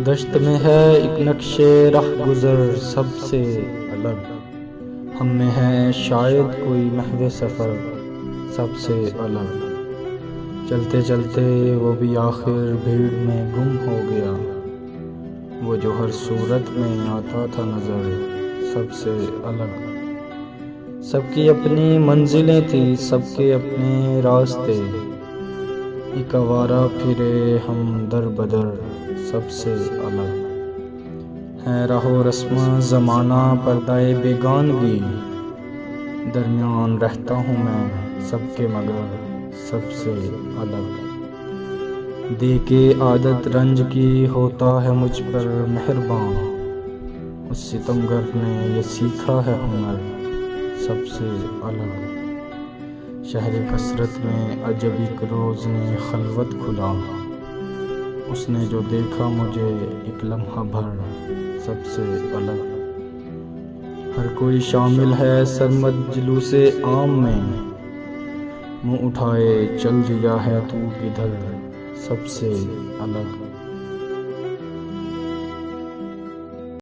دشت میں ہے ایک نقش رہ گزر سب سے الگ، ہم میں ہے شاید کوئی محو سفر سب سے الگ۔ چلتے چلتے وہ بھی آخر بھیڑ میں گم ہو گیا، وہ جو ہر صورت میں آتا تھا نظر سب سے الگ۔ سب کی اپنی منزلیں تھی، سب کے اپنے راستے، ایک آوارہ پھرے ہم در بدر سب سے الگ۔ ہے راہ و رسم زمانہ پردہ بیگانگی، درمیان رہتا ہوں میں سب کے مگر سب سے الگ۔ دے کے عادت رنج کی ہوتا ہے مجھ پر مہربان، اس ستمگر نے یہ سیکھا ہے ہنر سب سے الگ۔ شہر کثرت میں عجب ایک روز نے خلوت کھلا، اس نے جو دیکھا مجھے ایک لمحہ بھر سب سے الگ۔ ہر کوئی شامل ہے سرمد جلوس عام میں، منہ اٹھائے چل دیا ہے تو کدھر سب سے الگ۔